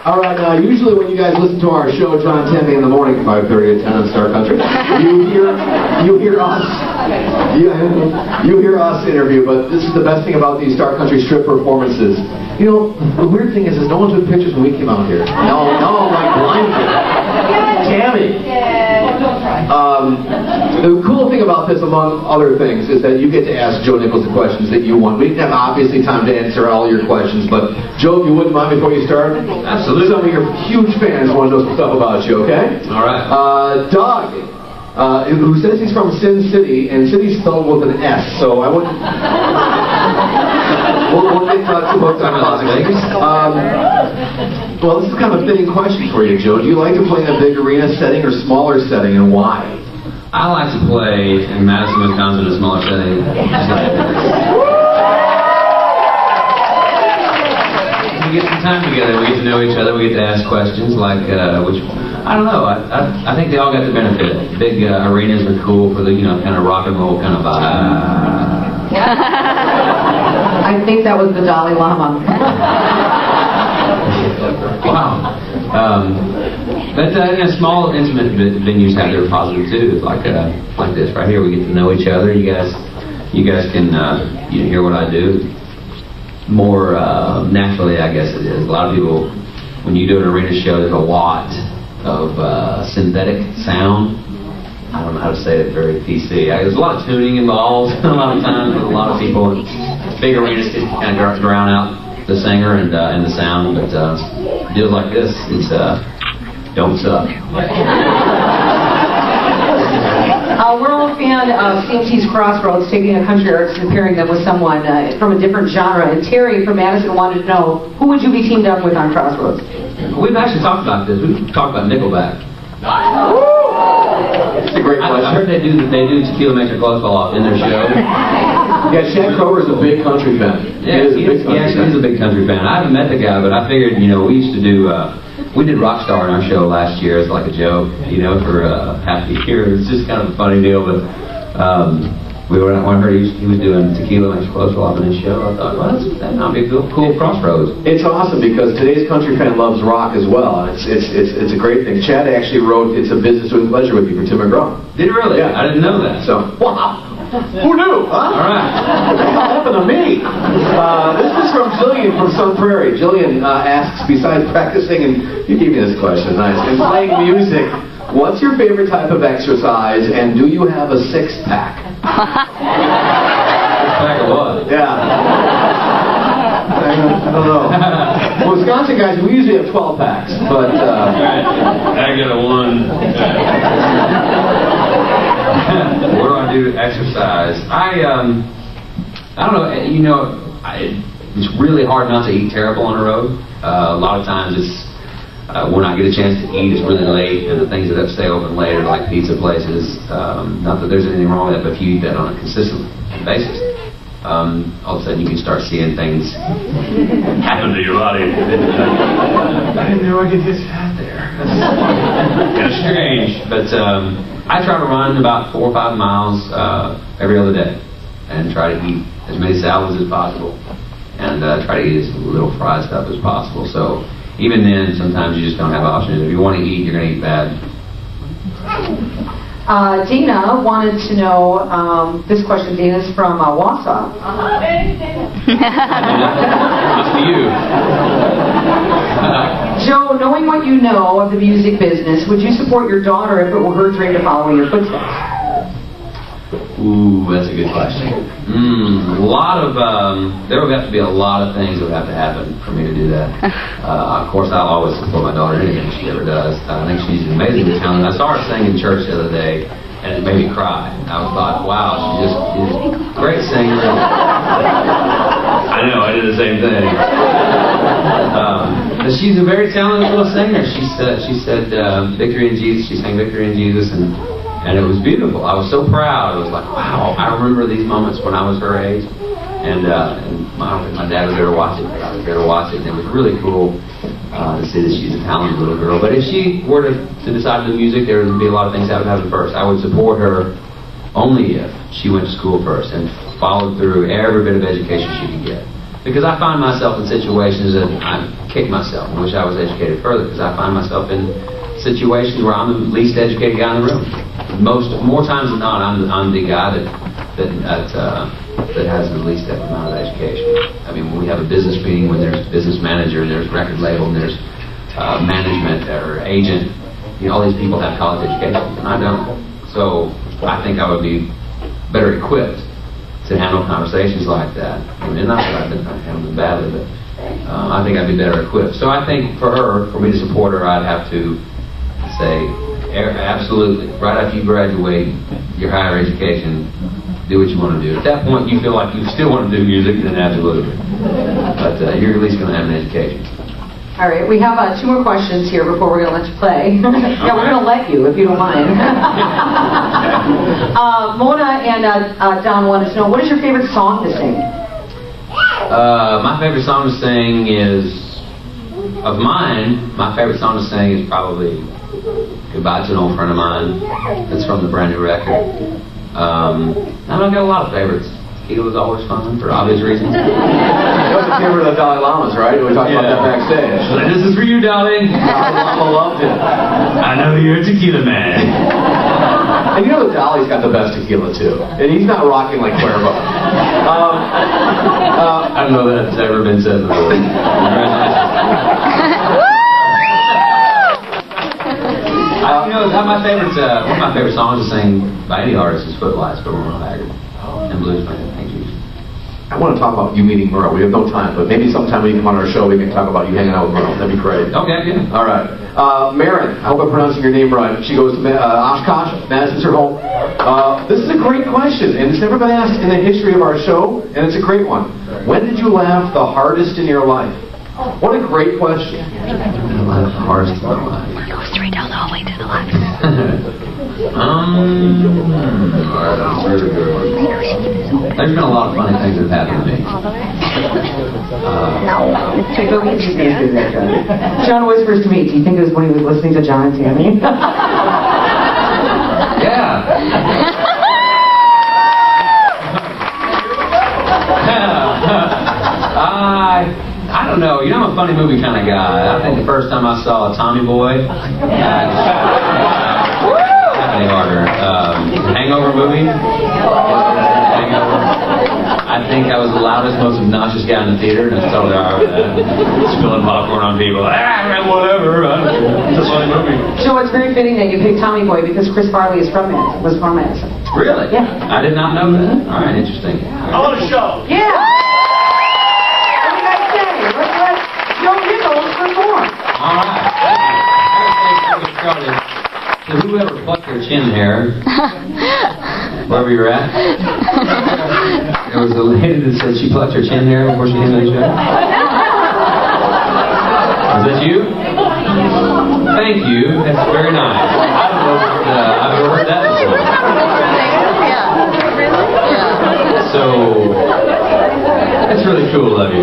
All right, usually when you guys listen to our show, John Tammy in the morning, 5:30 to 10 on Star Country, you hear us interview, but this is the best thing about these Star Country strip performances. You know, the weird thing is no one took pictures when we came out here. No, like blinded. Tammy. The cool thing about this, among other things, is that you get to ask Joe Nichols the questions that you want. We didn't have, obviously, time to answer all your questions, but Joe, if you wouldn't mind before you start? Absolutely. Some of your huge fans want to know some stuff about you, okay? All right. Doug, who says he's from Sin City, and city's spelled with an S, so I wouldn't... we'll get too hooked on Las Vegas. Well, this is kind of a fitting question for you, Joe. Do you like to play in a big arena setting or smaller setting, and why? I like to play in Madison, Wisconsin, in a smaller setting. We get some time together. We get to know each other. We get to ask questions like, which I don't know. I think they all got the benefit. Big arenas are cool for the kind of rock and roll kind of vibe. I think that was the Dalai Lama. Wow. But small, intimate venues have their positive too. Like this right here, we get to know each other. You guys can hear what I do more naturally, I guess it is. A lot of people, when you do an arena show, there's a lot of synthetic sound. I don't know how to say it very PC. There's a lot of tuning involved a lot of times with a lot of people. Big arenas can kind of drown out the singer and the sound, but deals like this, it's don't suck. We're all a fan of CMT's Crossroads, taking a country artist and pairing them with someone from a different genre. And Terry from Madison wanted to know, who would you be teamed up with on Crossroads? We've actually talked about this. We've talked about Nickelback. It's a great question. I heard they do Tequila Makes Your Clothes Fall Off in their show. Yeah, Shad Kroger's a big country fan. Yeah, he's a big country fan. I haven't met the guy, but I figured, we used to do, we did Rockstar in our show last year as like a joke, for half the year. It's just kind of a funny deal, but when I heard he was doing Tequila Makes Your Clothes Fall Off in his show, I thought, well, that might be a cool crossroads. It's awesome because today's country fan loves rock as well. It's a great thing. Chad actually wrote "It's a Business Doing Pleasure with You" for Tim McGraw. Did he really? Yeah. I didn't know that. So, wow. Who knew, huh? All right. What the hell happened to me? This is from Jillian from Sun Prairie. Jillian asks, besides practicing, and you gave me this question, nice, and playing music, what's your favorite type of exercise, and do you have a six-pack? Six-pack of what? Yeah. I don't know. Wisconsin guys, we usually have 12 packs, but... I got a one. What do I do to exercise? I don't know. It's really hard not to eat terrible on the road. A lot of times it's when I get a chance to eat, it's really late, and the things that stay open late are like pizza places. Not that there's anything wrong with that, but if you eat that on a consistent basis, all of a sudden you can start seeing things happen to your body. I didn't know I could get fat there. That's strange. But I try to run about 4 or 5 miles every other day and try to eat as many salads as possible and try to eat as little fried stuff as possible. So even then, sometimes you just don't have options. If you want to eat, you're going to eat bad. Dina wanted to know, this question, Dina's from Wausau. Must be you. Joe, knowing what you know of the music business, would you support your daughter if it were her dream to follow in your footsteps? Ooh, that's a good question. There would have to be a lot of things that would have to happen for me to do that. Of course, I'll always support my daughter in anything she ever does. I think she's amazingly talented. I saw her sing in church the other day, and it made me cry. I thought, wow, she's a great singer. I know, I did the same thing. But she's a very talented little singer. She said Victory in Jesus. She sang Victory in Jesus, and it was beautiful. I was so proud. I was like, wow, I remember these moments when I was her age. And my dad was there to watch it. I was there to watch it. And it was really cool to see that she's a talented little girl. But if she were to decide to do music, there would be a lot of things that would happen first. I would support her only if she went to school first and followed through every bit of education she could get. because I find myself in situations that I kick myself and wish I was educated further, because I find myself in situations where I'm the least educated guy in the room. More times than not, I'm the guy that has the least amount of education. I mean, when we have a business meeting, when there's business manager, and there's record label, and there's management or agent, all these people have college educations, and I don't. So I think I would be better equipped to handle conversations like that. I mean, not that I've been handling them badly, but I think I'd be better equipped. So I think for me to support her, I'd have to say, absolutely, right after you graduate your higher education, do what you want to do. At that point, you feel like you still want to do music, then absolutely. But you're at least going to have an education. All right, we have 2 more questions here before we're going to let you play. Yeah, we're going to let you, if you don't mind. Mona and Don wanted to know, what is your favorite song to sing? My favorite song to sing my favorite song to sing is probably Goodbye to an Old Friend of Mine. That's from the brand new record. I don't got a lot of favorites. Tequila was always fun for obvious reasons. That was a favorite of the Dalai Lama's, right? We talked about that backstage. This is for you, darling. Dalai Lama loved it. I know you're a tequila man. And the Dalai's got the best tequila, too. And he's not rocking like Cuervo. I don't know that that's ever been said before. One of my favorite songs to sing by any artist is Footlights by Merle Haggard and Blues Band. Thank you. I want to talk about you meeting Merle. We have no time, but maybe sometime when you come on our show, we can talk about you hanging out with Merle. That'd be great. Okay, yeah. All right. Marin, I hope I'm pronouncing your name right. She goes to Oshkosh. Madison's her home. This is a great question, and it's never been asked in the history of our show, and it's a great one. When did you laugh the hardest in your life? What a great question. The hardest in my life. Go straight down the hallway to the left. Alright, that's really good. There's been a lot of funny things that have happened to me. John whispers to me, do you think it was when he was listening to John and Tammy? Yeah. I don't know. I'm a funny movie kind of guy. I think the first time I saw Tommy Boy, any harder. Hangover movie. Hangover. I think I was the loudest, most obnoxious guy in the theater, and it's totally alright with that. Spilling popcorn on people. Whatever. It's a funny movie. So it's very fitting that you picked Tommy Boy because Chris Farley was from Madison. Really? Yeah. I did not know that. All right, interesting. I want a show. Yeah. What do you guys say? Let's let Joe Nichols perform. All right. So whoever plucked their chin hair, wherever you're at, there was a lady that said she plucked her chin hair before she came to the show. Is that you? Thank you. That's very nice. I don't know if I've ever heard that before. So, that's really cool of you.